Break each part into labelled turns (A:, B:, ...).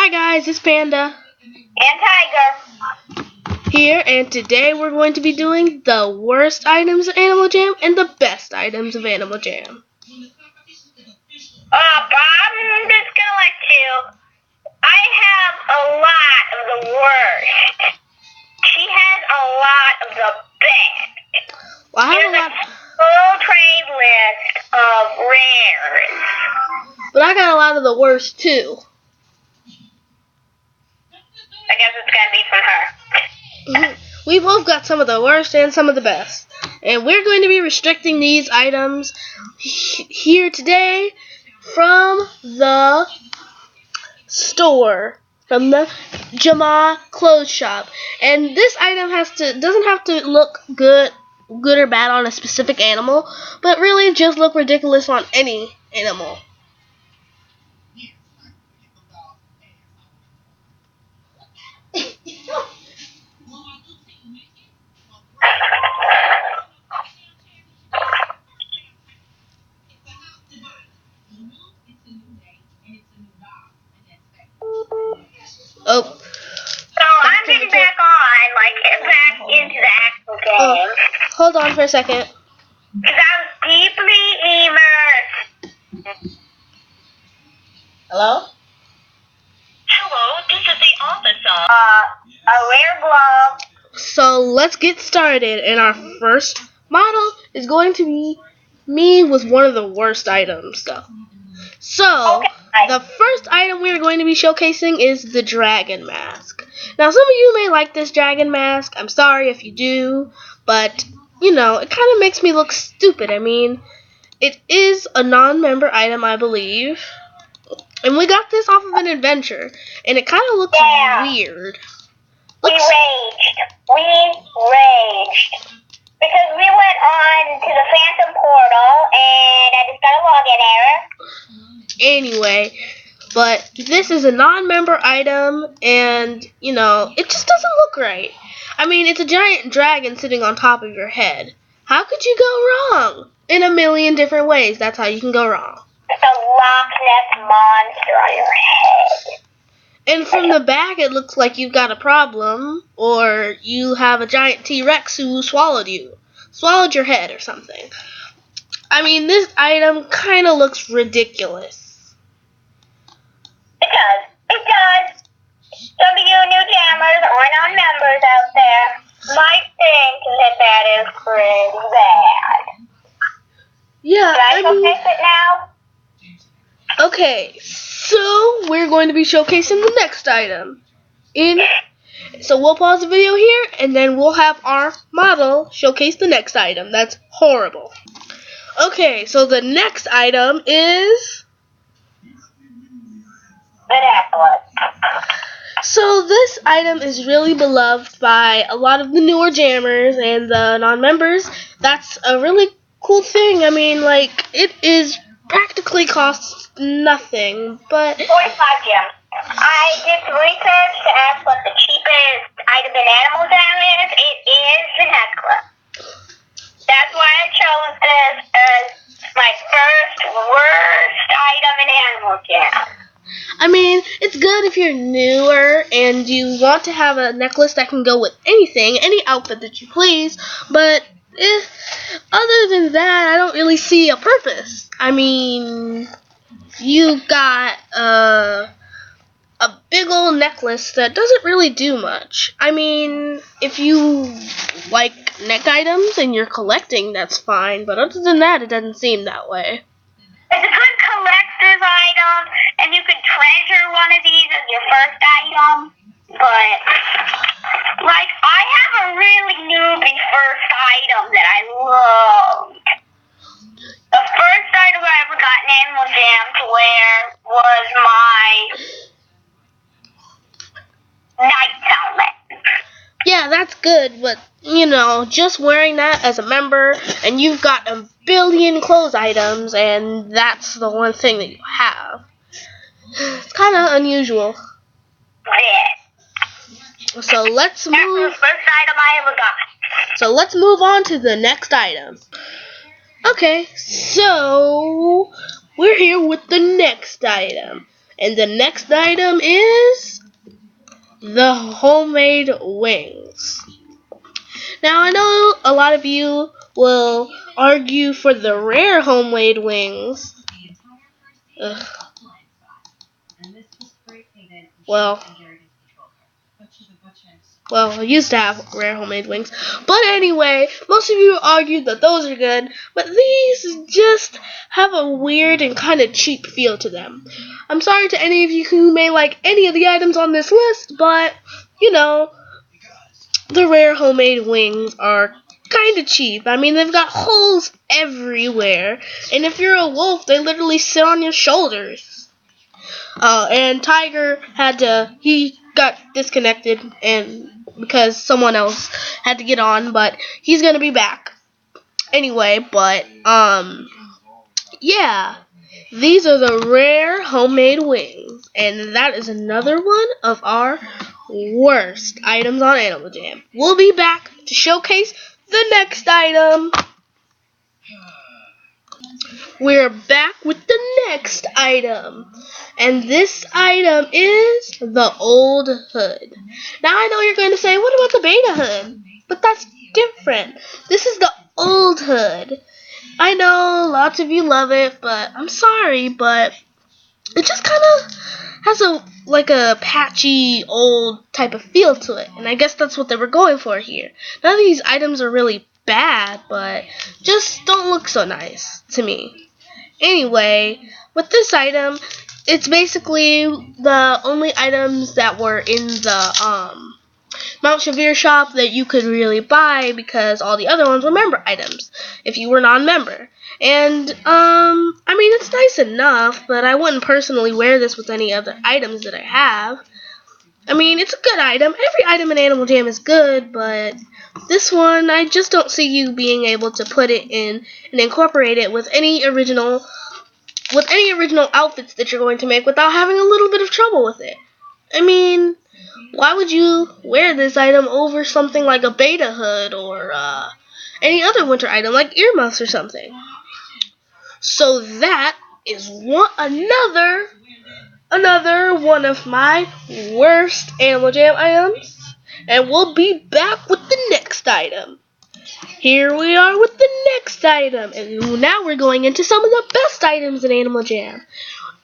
A: Hi guys, it's Panda
B: And Tiger.
A: here, and today we're going to be doing the worst items of Animal Jam and the best items of Animal Jam.
B: Bob, I'm just gonna let you. I have a lot of the worst. She has a lot of the best.
A: Well, I have
B: Here's
A: a lot,
B: full trade list of rares.
A: but I got a lot of the worst too.
B: I guess it's gonna be from her.
A: We both got some of the worst and some of the best, and we're going to be restricting these items here today from the store, from the Jama clothes shop. And this item doesn't have to look good or bad on a specific animal, but really just look ridiculous on any animal. Oh.
B: So I'm getting back on, get back into the actual game.
A: Hold on for a second.
B: Because I was deeply immersed.
A: Hello?
B: Hello, this is the office of a rare glove.
A: So let's get started, and our first model is going to be me with one of the worst items, though. So, the first item we are going to be showcasing is the dragon mask. Now, some of you may like this dragon mask. I'm sorry if you do, but, it kind of makes me look stupid. I mean, it is a non-member item, I believe. And we got this off of an adventure, and it kind of looks weird.
B: We raged. Because we went on to the Phantom Portal, and I just got a login error.
A: Anyway, but this is a non-member item, and, it just doesn't look right. I mean, it's a giant dragon sitting on top of your head. How could you go wrong? In a million different ways, that's how you can go wrong.
B: It's a Loch Ness monster on your head.
A: And from the back, it looks like you've got a problem, or you have a giant T-Rex who swallowed your head or something. I mean, this item kind of looks ridiculous.
B: It does. Some of you new jammers or non-members out there might think that is pretty bad.
A: Yeah,
B: Can I showcase it now?
A: Okay, so we're going to be showcasing the next item. So we'll pause the video here, and then we'll have our model showcase the next item. That's horrible. Okay, so the next item is
B: The necklace.
A: So this item is really beloved by a lot of the newer jammers and the non-members. That's a really cool thing. I mean, it is practically costs nothing, but
B: 45 gems. I did some research to ask what the cheapest item in Animal Jam is. It is the necklace. That's why I chose this as my first worst item in Animal Jam.
A: I mean, it's good if you're newer and you want to have a necklace that can go with anything, any outfit that you please, but other than that, I don't really see a purpose. I mean, you got a big old necklace that doesn't really do much. I mean, if you like neck items and you're collecting, that's fine, but other than that, it doesn't seem that way.
B: It's a good collector's item, and you could treasure one of these as your first item, but, I have a really newbie first item that I loved. The first item I ever got in Animal Jam to wear was my night helmet.
A: Yeah, that's good, but, just wearing that as a member, and you've got a billion clothes items, and that's the one thing that you have. It's kind of unusual.
B: Yeah.
A: So let's
B: That's the first item I ever got.
A: So let's move on to the next item. Okay, so we're here with the next item. And the next item is the homemade wings. Now, I know a lot of you will argue for the rare homemade wings. Ugh. Well, I used to have rare homemade wings. But anyway, most of you argued that those are good, but these just have a weird and kind of cheap feel to them. I'm sorry to any of you who may like any of the items on this list, but, you know, the rare homemade wings are kind of cheap. I mean, they've got holes everywhere, and if you're a wolf, they literally sit on your shoulders. And Tiger he got disconnected and because someone else had to get on, but he's gonna be back anyway. But yeah, these are the rare homemade wings, and that is another one of our worst items on Animal Jam. We'll be back to showcase the next item. We're back with the next item, and this item is the old hood. Now I know you're going to say, what about the beta hood? But that's different. This is the old hood. I know lots of you love it, but I'm sorry, but it just kind of has a patchy old type of feel to it, and I guess that's what they were going for here. None of these items are really bad, but just don't look so nice to me. Anyway, with this item, it's basically the only items that were in the Mount Shavir shop that you could really buy, because all the other ones were member items if you were non-member. And I mean, it's nice enough, but I wouldn't personally wear this with any other items that I have. I mean, it's a good item. Every item in Animal Jam is good, but this one, I just don't see you being able to put it in and incorporate it with any original outfits that you're going to make without having a little bit of trouble with it. I mean, why would you wear this item over something like a beta hood or any other winter item like earmuffs or something? So that is another one of my worst Animal Jam items, and we'll be back with the next item. Here we are with the next item, and now we're going into some of the best items in Animal Jam.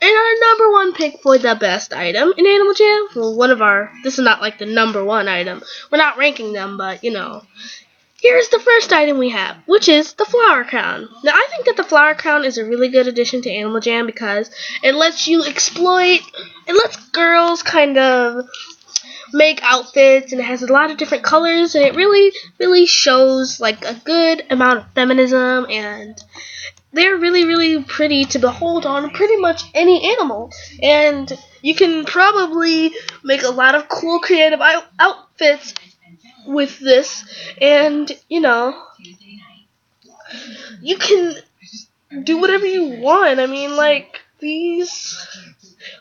A: And our number one pick for the best item in Animal Jam, well, this is not like the number one item. We're not ranking them, but, you know. Here's the first item we have, which is the flower crown. Now, I think that the flower crown is a really good addition to Animal Jam because it lets girls kind of make outfits, and it has a lot of different colors, and it really, really shows like a good amount of feminism, and they're really, really pretty to behold on pretty much any animal. And you can probably make a lot of cool, creative outfits with this, and you know, you can do whatever you want. I mean, like, these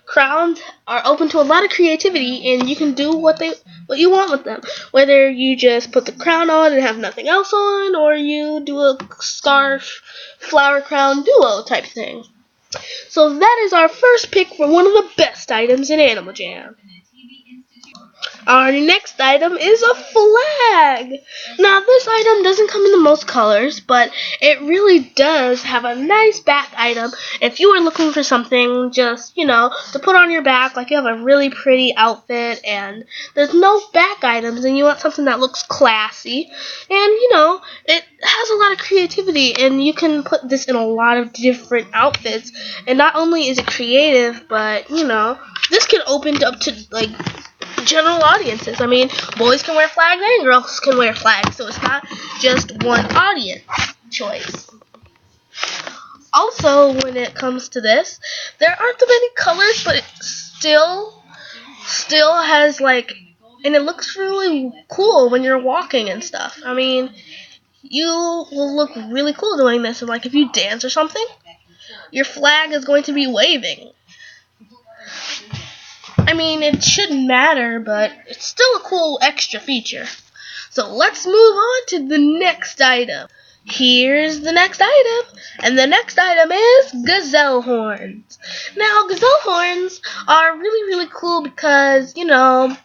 A: crowns are open to a lot of creativity, and you can do what you want with them. Whether you just put the crown on and have nothing else on, or you do a scarf flower crown duo type thing. So that is our first pick for one of the best items in Animal Jam. Our next item is a flag. Now, this item doesn't come in the most colors, but it really does have a nice back item. If you are looking for something just, you know, to put on your back, like you have a really pretty outfit and there's no back items and you want something that looks classy, and, you know, it has a lot of creativity, and you can put this in a lot of different outfits. And not only is it creative, but, you know, this can open up to, like, general audiences. I mean, boys can wear flags and girls can wear flags, so it's not just one audience choice. Also, when it comes to this, there aren't that many colors, but it still has, like, and it looks really cool when you're walking and stuff. I mean, you will look really cool doing this, and like if you dance or something, your flag is going to be waving. I mean, it shouldn't matter, but it's still a cool extra feature. So let's move on to the next item. here's the next item. And the next item is gazelle horns. Now, gazelle horns are really cool because, you know,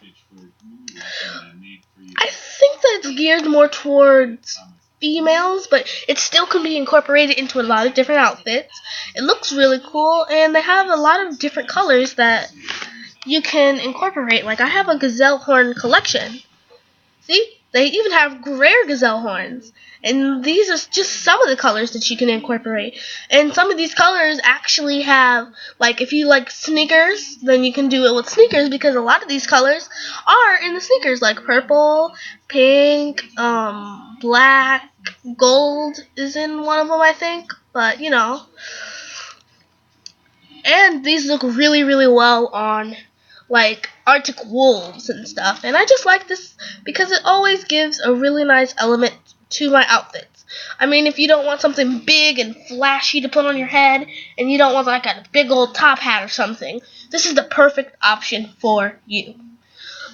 A: I think that it's geared more towards females, but it still can be incorporated into a lot of different outfits. It looks really cool, and they have a lot of different colors that you can incorporate. Like, I have a gazelle horn collection. See? They even have rare gazelle horns. And these are just some of the colors that you can incorporate. And some of these colors actually have, like, if you like sneakers, then you can do it with sneakers, because a lot of these colors are in the sneakers, like purple, pink, black, gold is in one of them, I think. But, you know. And these look really well on, like, Arctic wolves and stuff. And I just like this because it always gives a really nice element to my outfits. I mean, if you don't want something big and flashy to put on your head, and you don't want like a big old top hat or something, this is the perfect option for you.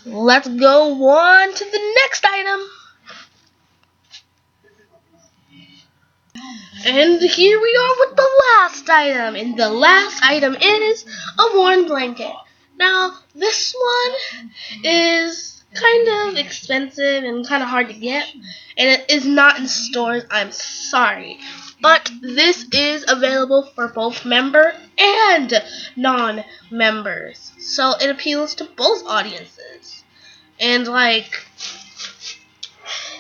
A: Let's go on to the next item. And here we are with the last item. And the last item is a worn blanket. Now, this one is kind of expensive and kind of hard to get, and it is not in stores, I'm sorry. But this is available for both member and non-members. So it appeals to both audiences. And, like,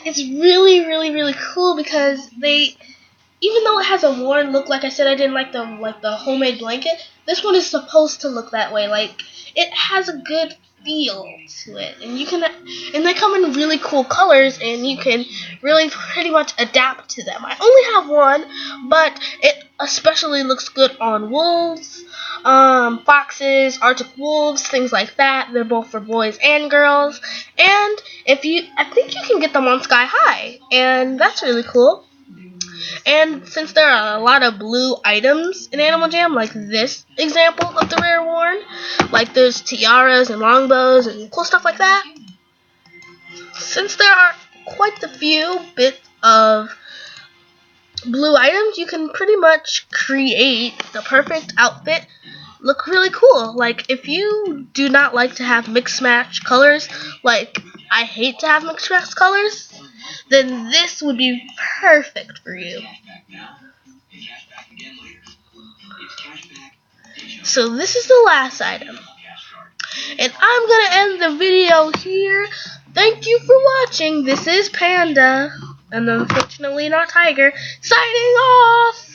A: it's really cool because even though it has a worn look, like I said, I didn't like the homemade blanket. This one is supposed to look that way. Like, it has a good feel to it, and they come in really cool colors, and you can really pretty much adapt to them. I only have one, but it especially looks good on wolves, foxes, Arctic wolves, things like that. They're both for boys and girls, and I think you can get them on Sky High, and that's really cool. And since there are a lot of blue items in Animal Jam, like this example of the rare worn, like there's tiaras and longbows and cool stuff like that, since there are quite a few bits of blue items, you can pretty much create the perfect outfit look really cool. Like, if you do not like to have mix match colors, like I hate to have mix match colors, then this would be perfect for you. So this is the last item. And I'm going to end the video here. Thank you for watching. This is Panda, and unfortunately not Tiger, signing off!